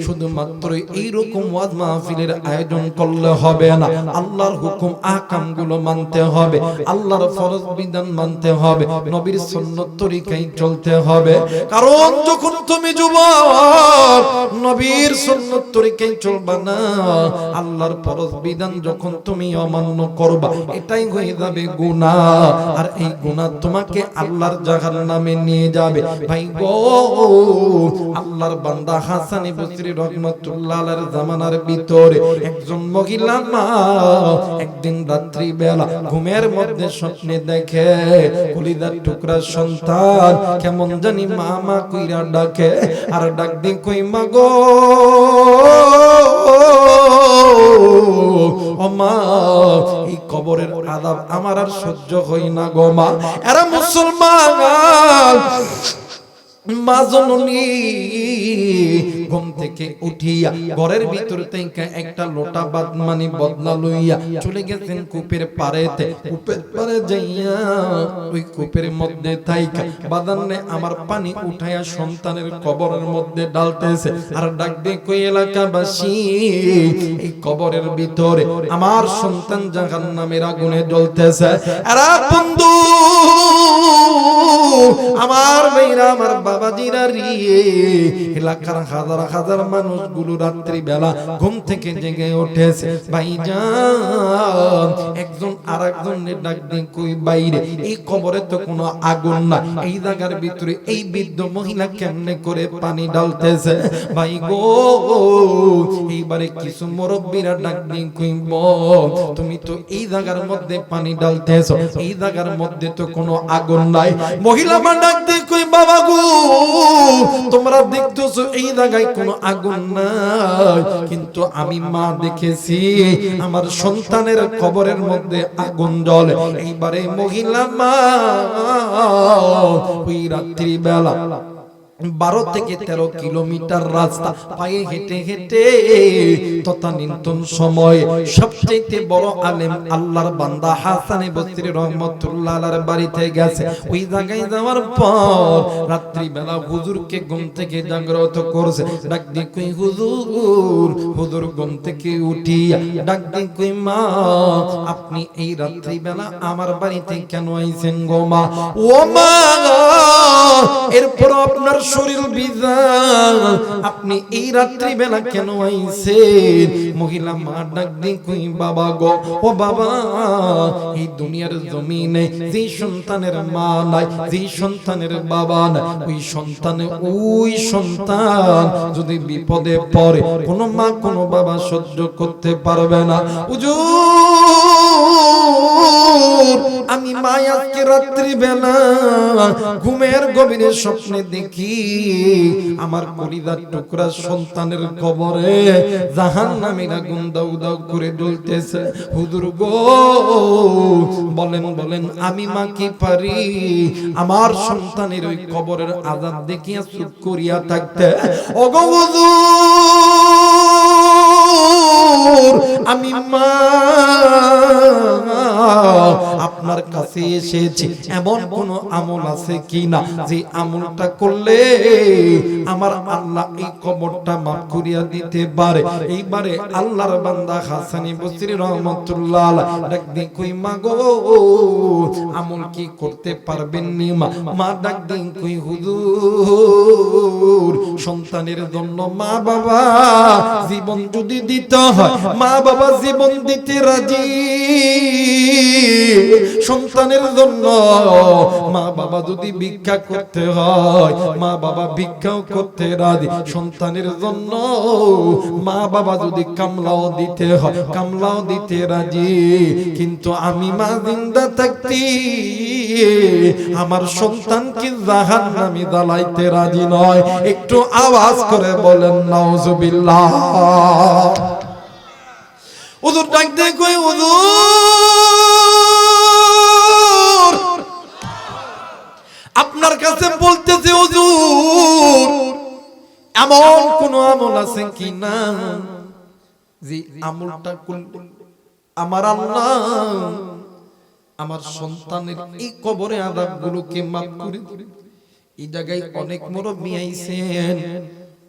শুধুমাত্র এইরকম ওয়াজ মাহফিলের আয়োজন করলে হবে না, আল্লাহর হুকুম আহকাম গুলো মানতে হবে, আল্লাহর ফরজ বিধান মানতে হবে, নবীর সুন্নাত তরিকায় চলতে হবে। কারণ যখন তুমি যুবক নবীর সুন্নাত তরিকায় চলবা না, আল্লাহর ফরজ বিধান যখন তুমি অমান্য করবা, এটাই হয়ে যাবে গুনাহ। আর এই গুনাহ তোমাকে আল্লাহর জাহান্নামে নিয়ে যাবে। ভাই গো, আল্লাহর বান্দা হাসান বসরি রহমাতুল্লাহ আলাইহির জামানার ভিতরে একজন মহিলা মা একদিন রাত্রি বেলা ঘুমের মধ্যে স্বপ্নে দেখে কলিজার টুকরা সন্তান কেমন জানি মা মা কইরা ডাকে, আর ডাক দি কই মা গো, ও মা, এই কবরের আযাব আমার আর সহ্য হয় না গো মা। এরা মুসলমান মা জননী ঘুম থেকে উঠিয়া ঘরের ভিতর থেকে একটা লোটা বাদমানি বদলা লইয়া চলে গেছেন কূপের পাড়েতে। কূপের পাড়ে যাইয়া ওই কূপের মধ্যে থাইকা বাদানে আমার পানি উঠাইয়া সন্তানের কবরের মধ্যে ডালতেছে, আর ডাক দিয়ে কই এলাকাবাসী, এই কবরের ভিতরে আমার সন্তান জাহান্নামের আগুনে জ্বলতেছে। আরে বন্ধু আমার মেয়েরা, আমার বাবাজিরা রে, এলাকার হাজার হাজার মানুষগুলো রাত্রি বেলা ঘুম থেকে জেগে উঠেছে। ভাইজান একজন আরেকজনের ডাক দিয়ে কই বাইরে, এই কবরে তো কোনো আগুন না, এই জায়গার ভিতরে এই বৃদ্ধ মহিলা কেমনে করে পানি ঢালতেছে? ভাই গো, এইবারে কিছু মুরব্বীরা ডাক দিয়ে কইব, তুমি তো এই জায়গার মধ্যে পানি ঢালতেছো, এই জায়গার মধ্যে তো কোনো আগুন নাই। মহিলা মা ডাক দিয়ে কই, বাবা গো, তোমরা দেখতেছো এই জায়গায় কোনো আগুন নাই, কিন্তু আমি মা দেখেছি আমার সন্তানের কবরের মধ্যে আগুন জ্বলে। এইবারে মহিলা মা ওই রাত্রি বেলা 12 থেকে 13 কিলোমিটার রাস্তা পায়ে হেঁটে হেঁটে তদানীন্তন সময় সবচেয়ে বড় আলেম আল্লাহর বান্দা হাসান বসরি রহমাতুল্লাহ আলাইহির বাড়িতে গেছে। ওই জায়গায় যাওয়ার পর রাত্রি বেলা হুজুরকে ঘুম থেকে জাগ্রত করছে। ডাক দিয়ে কই, হুজুর, হুজুর ঘুম থেকে উঠিয়া ডাক দিয়ে কই, মা, আপনি এই রাত্রি বেলা আমার বাড়িতে কেন আইছেন গো মা? ও মা, এরপর আপনার শরীর বিজান, আপনি এই রাত্রি বেলা কেন আইছেন? মহিলা মা ডাক দিয়ে কই, বাবা গো, ও বাবা, এই দুনিয়ার জমিনে যে সন্তানের মা নাই, যে সন্তানের বাবা নাই, ওই সন্তান যদি বিপদে পড়ে কোনো মা কোনো বাবা সহ্য করতে পারবে না। হুজুর, আমি মা আজকে রাত্রি বেলা ঘুমের গভীরে স্বপ্নে দেখি আমার কলিজার টুকরা সন্তানের কবরে জাহান্নামের আগুন দাউ দাউ করে জ্বলতেছে। হুজুর গো, বলেন বলেন, আমি মা কি পারি আমার সন্তানের ওই কবরের আযাব দেখিয়া চুপ করিয়া থাকতে? ওগো হুজুর, আমি মা আপনার কাছে এসেছি, এমন কোন আমল আছে কিনা যে আমলটা করলে আমার আল্লাহ এই কবরটা মাফ করিয়া দিতে পারে? এইবারে আল্লাহর বান্দা হাসান বসরি রহমাতুল্লাহ আলাইহি ডাক দিয়ে কই, মা গো, আমল কি করতে পারবেন নি মা? মা ডাক দিয়ে কই, হুজুর, সন্তানের জন্য মা বাবা জীবন যদি দিতে হয়, মা বাবা জীবন দিতে রাজি। সন্তানের জন্য মা বাবা যদি ভিক্ষা করতে হয়, মা বাবা ভিক্ষাও করতে রাজি। সন্তানের জন্য মা বাবা যদি কামলাও দিতে হয়, কামলাও দিতে রাজি। কিন্তু আমি মা জিন্দা থাকতে আমার সন্তানকে জাহান্নামে জ্বালাইতে রাজি নয়। একটু আওয়াজ করে বলেন নাউজুবিল্লাহ। হুজুর ডাক দিয়ে কই, হুজুর, আপনার কাছে বলতেছে, হুজুর, এমন কোন আমল আছে কিনা যে আমলটা করলে আমার আল্লাহ আমার সন্তানের এই কবরে আযাবগুলোকে মাফ করে দিবেন? এই জায়গায় অনেক মুরব্বি আইছেন,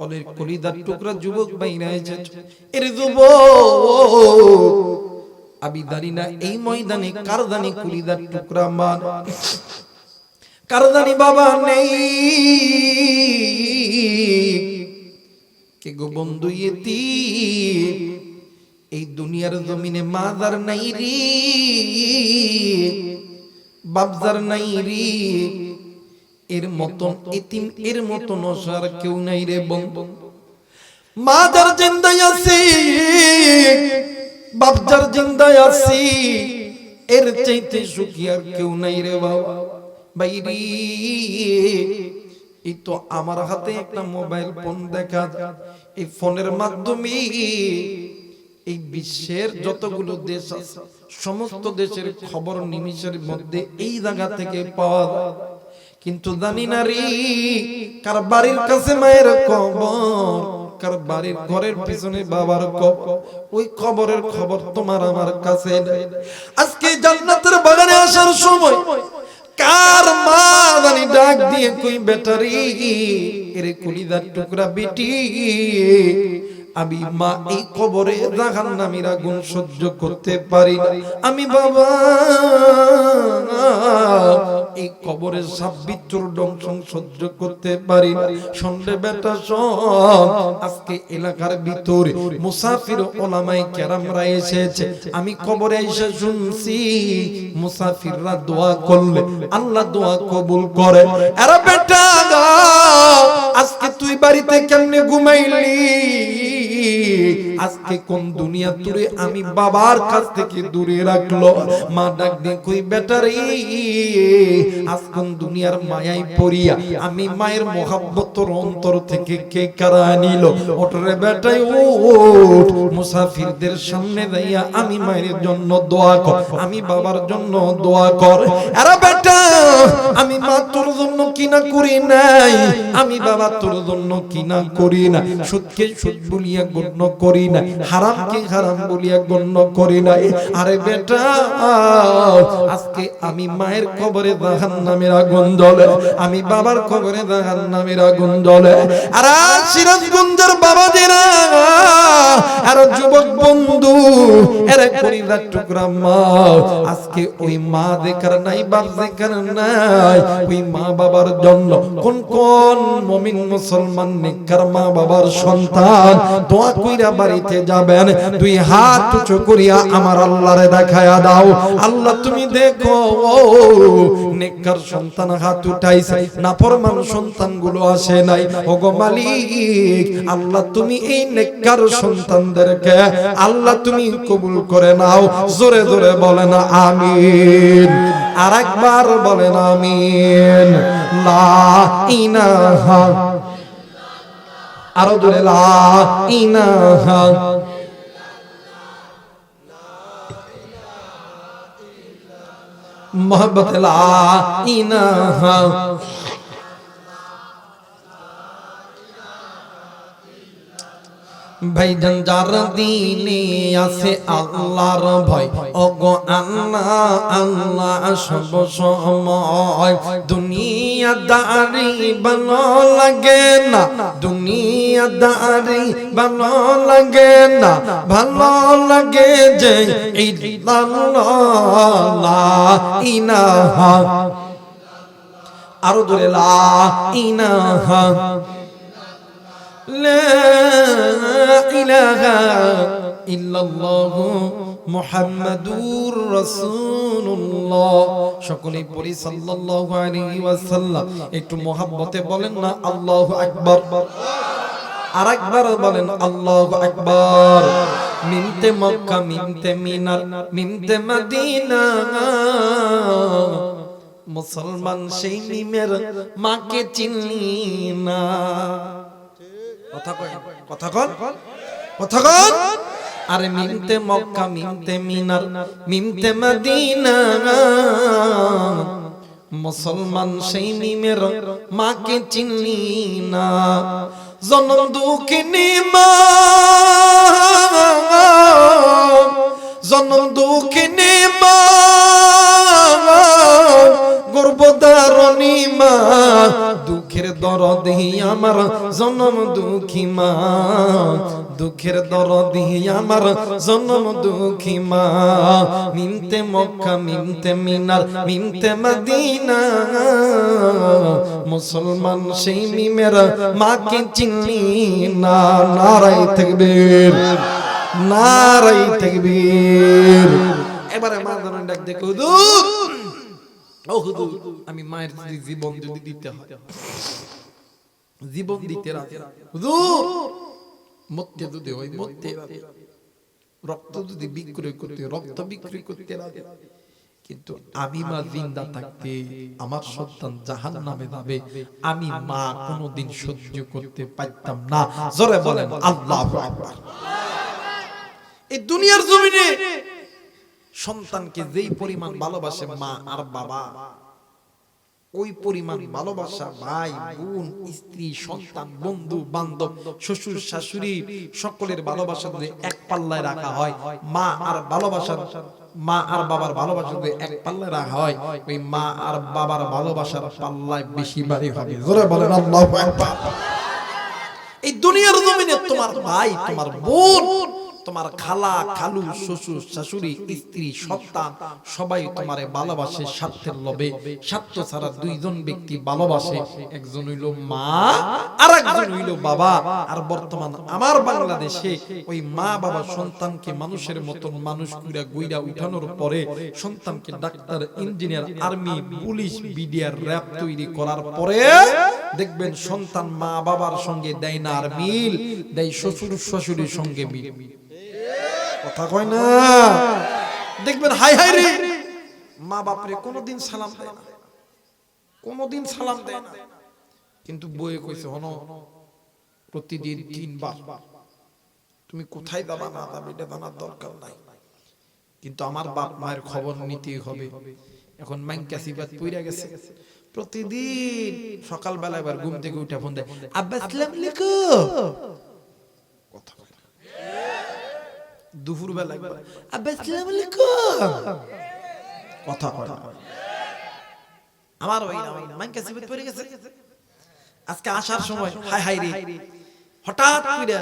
অলের কলিদার টুকরা যুবক বাইরা এসেছে। এর যুবক আমি জানি না এই ময়দানে কারদানি কলিদার টুকরা মান কারদানি বাবা নেই কে গো বন্ধু ইতিম এই দুনিয়ার জমিনে মাদার নাই রে বাপজার নাই রে এর মতন ইতিম এর মতন অসার কেউ নাই রে বন্ধু মাদার জিন্দায় আছে বাপজার জিন্দায় আছে এর চাইতে সুখী আর কেউ নাই রে বাবা বাইরে এই তো আমার হাতে একটা মোবাইল ফোন দেখা যায় এই ফোনের মাধ্যমে এই বিশ্বের যতগুলো দেশ আছে সমস্ত দেশের খবর নিমিষের মধ্যে এই জায়গা থেকে পাওয়া যায় কিন্তু জানি না রে কার বাড়ির কাছে মায়ের কবর কার বাড়ির ঘরের পিছনে বাবার কবর ওই কবরের খবর তোমার আমার কাছে নেই আজকে জান্নাতের বাগানে আসার সময় কার মা জানি ডাক দিয়ে কই ব্যাটারি এরে কলিজার টুকরা বেটি আমি মা এই কবরে জাহান্নামের আগুন সহ্য করতে পারি না আমি বাবা এই কবরে সাপ বিচ্ছুর দংশন সহ্য করতে পারি না সন্ধ্যে বেটা শোন আজকে এলাকার ভিতরে মুসাফির ওলামায়ে কেরামরা এসেছে আমি কবরে এসে শুনছি মুসাফিররা দোয়া করলে আল্লাহ দোয়া কবুল করে আরে বেটা আজকে তুই বাড়িতে কেমনে ঘুমাইলি আজকে কোন দুনিয়া তোরে আমি বাবার কাছ থেকে দূরে রাখলো মা ডাক দিয়ে কই বেটারে আজ কোন দুনিয়ার মায়ায় পড়িয়া আমি মায়ের মোহাব্বত তোর অন্তর থেকে কে কারা নিল ওঠরে বেটাই ওঠ মুসাফিরদের সামনে দাইয়া আমি মায়ের জন্য দোয়া কর আমি বাবার জন্য দোয়া কর আরে বেটা আমি মা তোর জন্য কিনা করি নাই আমি বাবা তোর জন্য কিনা করি না সুদকে সুদ বলিয়া গণ্য করি না হারামকে হারাম বলিয়া গণ্য করি না আরে বেটা আজকে আমি মায়ের কবরে জাহান্নামের আগুন জ্বলে আমি বাবার কবরে জাহান্নামের আগুন জ্বলে আর সিরাজগঞ্জের বাবাজিরা আর যুবক বন্ধু এর কলিজার টুকরা মা আজকে ওই মা দেখার নাই বাপ দেখার নাই ওই মা বাবার জন্য কোন কোন মুমিন মুসলমান নেককার মা বাবার সন্তান দোয়া কইরা বাড়িতে যাবেন দুই হাত উঁচু করিয়া আমার আল্লাহরে দেখায়া দাও আল্লাহ তুমি দেখো নেককার সন্তান হাত উঠাইছে নাফরমান সন্তানগুলো আসে নাই ওগো মালিক আল্লাহ তুমি এই নেককার সন্তানদেরকে আল্লাহ তুমি কবুল করে নাও জোরে জোরে বলেন আমিন আরেকবার বলেন আমিন লা ইলাহা আরো জোরে লা ইলাহা মোহাম্মত লা ইলাহা ভাইজান যার দিনে আছে আল্লাহর ভয় ওগো আল্লাহ আল্লাহ সব সময় দুনিয়াদারি ভালো লাগে না দুনিয়াদারি ভালো লাগে না ভালো লাগে যে এই লা ইলাহা আরো জোরে লা ইলাহা লা ইলাহা ইল্লাল্লাহু মুহাম্মাদুর রাসূলুল্লাহ সকলেই পড়ি সাল্লাল্লাহু আলাইহি ওয়াসাল্লাম একটু মহব্বতে বলেন না আল্লাহু আকবার আরেকবার বলেন আল্লাহু আকবার মিনতে মক্কা মিনতে মিনার মিনতে মদিনা মুসলমান সেই মিমের মাকে চিনি না কথা কন আরে মিমতে মক্কা মিমতে মিনার মিমতে মদিনা মুসলমান সেই মিমের মাকে চিনি না জনম দুঃখিনী মা জনম দুঃখিনী মা গর্ভধারণী মা দুঃখের দরদ আমার জনম দুঃখী মা, দুঃখের দরদি আমার জনম দুঃখী মা, মিনতে মক্কা মিনতে মিনার মিনতে মদিনা, মুসলমান সেই মিমের মাকে চিনি না। নারায়ে তাকবীর, নারায়ে তাকবীর। এবারে মা জানেন ডাক দেখো, হুজুর ও হুজুর, আমি মায়ের জীবন যদি দিতে হয়, জীবন দিতে রাজি, হুজুর মরতে যদি হয় মরতে রাজি, রক্ত যদি বিক্রয় করতে রক্ত বিক্রয় করতে রাজি, কিন্তু আমি মা জিন্দা থাকতে আমার সন্তান জাহান্নামে যাবে, আমি মা কোনোদিন সহ্য করতে পারতাম না। জোরে বলেন আল্লাহু আকবার। এই দুনিয়ার জমিনে সন্তানকে যেই পরিমাণ ভালোবাসে মা আর বাবা, ওই পরিমাণ ভালোবাসা ভাই বোন স্ত্রী সন্তান বন্ধু বান্ধব শ্বশুর শাশুড়ি সকলের ভালোবাসা যদি এক পাল্লায় রাখা হয়, মা আর ভালোবাসার মা আর বাবার ভালোবাসা যদি এক পাল্লায় রাখা হয়, ওই মা আর বাবার ভালোবাসার পাল্লায় বেশি ভারী হবে। জোরে বলেন আল্লাহু আকবার। এই দুনিয়ার জমিনে তোমার ভাই তোমার বোন তোমার খালা খালু শ্বশুর শাশুড়ি স্ত্রী সন্তান সবাই তোমারে ভালোবাসে স্বার্থের লোভে। স্বার্থ ছাড়া দুইজন ব্যক্তি ভালোবাসে, একজন হইল মা আর একজন হইল বাবা। আর বর্তমান আমার বাংলাদেশে ওই মা বাবা সন্তানকে মানুষের মতন মানুষ কইরা গইরা উঠানোর পরে সন্তানকে doctor engineer army police BDR RAB তৈরি করার পরে দেখবেন সন্তান মা বাবার সঙ্গে দেয় না আর মিল, দেয় শ্বশুর শাশুড়ির সঙ্গে মিল। কথা কয় না, দেখবেন হাই হাই রে মা বাপরে কোনোদিন সালাম দেয় না, কোনোদিন সালাম দেয় না, কিন্তু বইয়ে কইছে হনো প্রতিদিন 3 বার। তুমি কোথায় যাবা না যাবে এটা জানার দরকার নাই, কিন্তু আমার বাপ মায়ের খবর নিতেই হবে। এখন মাইনকা সিবাত পইরা গেছে, প্রতিদিন সকালবেলা এবার ঘুম থেকে উঠে ফোন দেয়, আব্বা আসসালামু আলাইকুম। কথা কয় না, দুপুর বেলা আব্বা আসসালামু আলাইকুম। কথা কয় না। আমার ওই মাইনকা সিবাত পইরা গেছে। আজকে আসার সময় হাই হাই রে হঠাৎ কইরা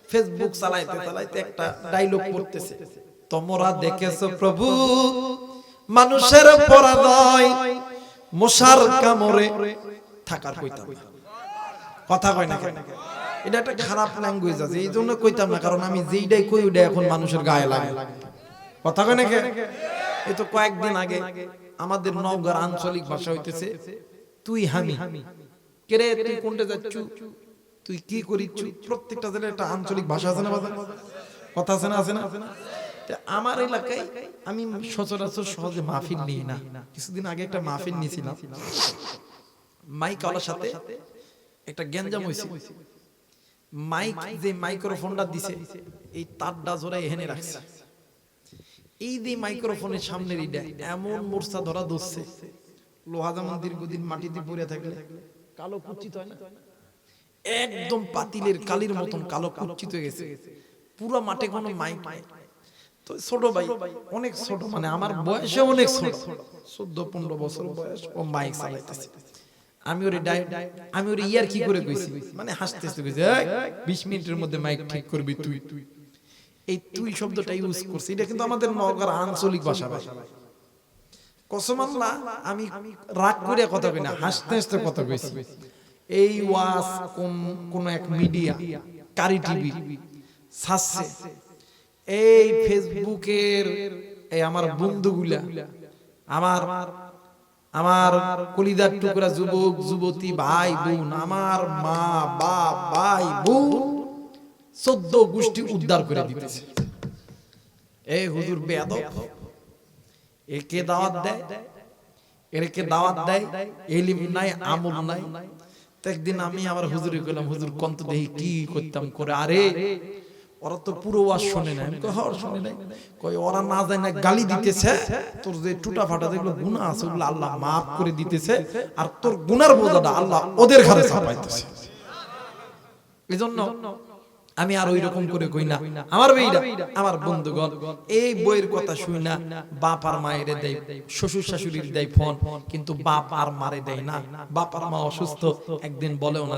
ফেসবুক চালাইতে চালাইতে একটা ডায়লগ পড়তেছে, তোমরা দেখেছো প্রভু মানুষের পরাজয় মশার কামড়ে থাকার কইতাম না। কথা কয় না কেন? এটা একটা খারাপ ল্যাঙ্গুয়েজ আছে, এই জন্য কইতাম না, কারণ আমি যেইটাই কই ওইটা এখন মানুষের গায়ে লাগে। কথা কয় না কেন? এই তো কয়েকদিন আগে আমাদের নওগাঁর আঞ্চলিক ভাষা হইতেছে তুই হামি, কে রে তুই কোনটা যাচ্ছু, তুই কি করিচ্ছু। প্রত্যেকটা জেলায় একটা আঞ্চলিক ভাষা আছে না বাজার, কথা আছে না, আছে না? আমার এলাকায় আমি সচরাচর সহজে মাহফিল নিই না। কিছুদিন আগে একটা মাহফিল নিয়েছিলাম, মাইক ওয়ালার সাথে একটা গ্যাঞ্জাম হইছে। মাইক যে মাইক্রোফোনটা দিছে এই তারটা জোড়া এখানে রাখছে, এই যে মাইক্রোফোনের সামনের এইটা এমন মোর্চা ধরা ধরছে, লোহা যেমন দীর্ঘদিন মাটিতে পড়ে থাকলে কালো কুচ্ছিত হয় না, একদম পাতিলের কালির মতন কালো কুচ্ছিত হয়ে গেছে। পুরো মাঠে কোনো মাইক নাই। তো ছোট ভাই অনেক ছোট, মানে আমার বয়সে অনেক ছোট, 14-15 বছর বয়স, ও মাইক চালাইতেছে। আমি ওরে ইয়ার কি করে কইছি, মানে হাসতেছে, কইছে 20 মিনিটের মধ্যে মাইক ঠিক করবি তুই। এই তুই শব্দটা ইউজ করছিস, এটা কিন্তু আমাদের নওগাঁর আঞ্চলিক ভাষা। কসম আল্লাহ আমি রাগ করে কথা কই না, হাসতে হাসতে কথা কইছি। এই ওয়াজ কোন এক মিডিয়া কারি টিভি ছাড়ছে, এই ফেসবুকের এই আমার বন্ধুগুলা, আমার কলিজার টুকরা যুবক যুবতী ভাই বোন, আমার মা বাপ ভাই বোন 14 গোষ্ঠী উদ্ধার করে দিতেছে। এই হুজুর বেয়াদব, একে দাওয়াত দেয়, এরকে দাওয়াত দেয়, ইলম নাই আমল নাই। তো একদিন আমি আমার হুজুরে কইলাম, হুজুর কন্ত দেখি কি করতাম করে, আরে ওরা তো পুরো ওয়াজ শুনে না। আমি কই হর শুনে নাই, কই ওরা না যায় না গালি দিতেছে, তোর যে টুটা ফাটা যেগুলো গুনাহ আছে ওগুলো আল্লাহ maaf করে দিতেছে, আর তোর গুনার বোঝাটা আল্লাহ ওদের ঘাড়ে চাপাইতেছে। এজন্য আমি আর ওই রকম করে কই না। আমার ভাইরা আমার বন্ধুগণ, এই বইয়ের কথা শুই না, বাপ আর মায়ের দেয়, শ্বশুর শাশুড়ির দেয় ফোন, কিন্তু বাপ আর মারে দেয় না। বাপ আর মা অসুস্থ, একদিন বলেও না